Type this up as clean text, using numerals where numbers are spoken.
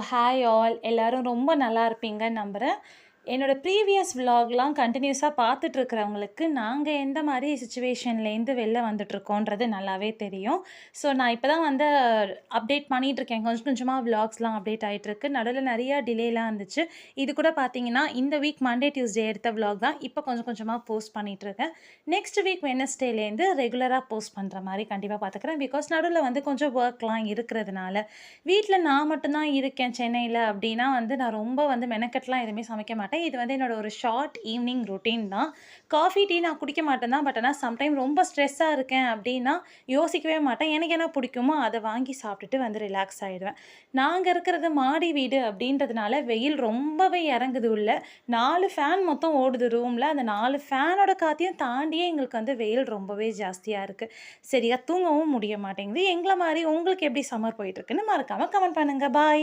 Hi all எல்லாரும் ரொம்ப நல்லா இருப்பீங்கன்னு நம்புகிறேன். என்னோட ப்ரீவியஸ் விலாக்லாம் கண்டினியூஸாக பார்த்துட்ருக்கிறவங்களுக்கு நாங்கள் எந்த மாதிரி சுச்சுவேஷன்லேருந்து வெளில வந்துட்ருக்கோன்றது நல்லாவே தெரியும். நான் இப்போ தான் வந்து அப்டேட் பண்ணிகிட்ருக்கேன். கொஞ்சம் கொஞ்சமாக விலாக்ஸ்லாம் அப்டேட் ஆகிட்டுருக்கு. நடுவில் நிறையா டிலேலாம் இருந்துச்சு. இது கூட பார்த்தீங்கன்னா இந்த வீக் மண்டே டியூஸ்டே எடுத்த விலாக் தான் இப்போ கொஞ்சம் கொஞ்சமாக போஸ்ட் பண்ணிகிட்ருக்கேன். நெக்ஸ்ட் வீக் வெட்னஸ்டேலேருந்து ரெகுலராக போஸ்ட் பண்ணுற மாதிரி கண்டிப்பாக பார்த்துக்கிறேன். பிகாஸ் நடுவில் வந்து கொஞ்சம் ஒர்க்லாம் இருக்கிறதுனால வீட்டில் நான் மட்டும்தான் இருக்கேன் சென்னையில் அப்படின்னா வந்து நான் ரொம்ப வந்து மெனக்கெட்டுலாம் எதுவுமே சமைக்க மாட்டேன். இது வந்து என்னோட ஒரு ஷார்ட் ஈவினிங் ரொட்டீன் தான். காஃபி, டீ நான் குடிக்க மாட்டேன் தான். பட் ஆனால் சம்டைம் ரொம்ப ஸ்ட்ரெஸ்ஸாக இருக்கேன் அப்படின்னா யோசிக்கவே மாட்டேன். எனக்கு என்ன பிடிக்குமோ அதை வாங்கி சாப்பிட்டுட்டு வந்து ரிலாக்ஸ் ஆகிடுவேன். நாங்கள் இருக்கிறது மாடி வீடு அப்படின்றதுனால வெயில் ரொம்பவே இறங்குது உள்ள. 4 ஃபேன் மொத்தம் ஓடுது ரூமில். அந்த 4 ஃபேனோட காற்றையும் தாண்டியே எங்களுக்கு வந்து வெயில் ரொம்பவே ஜாஸ்தியாக இருக்குது. சரியா தூங்கவும் முடிய மாட்டேங்குது. எங்களை மாதிரி உங்களுக்கு எப்படி சம்மர் போயிட்டுருக்குன்னு மறக்காமல் கமெண்ட் பண்ணுங்கள். பாய்.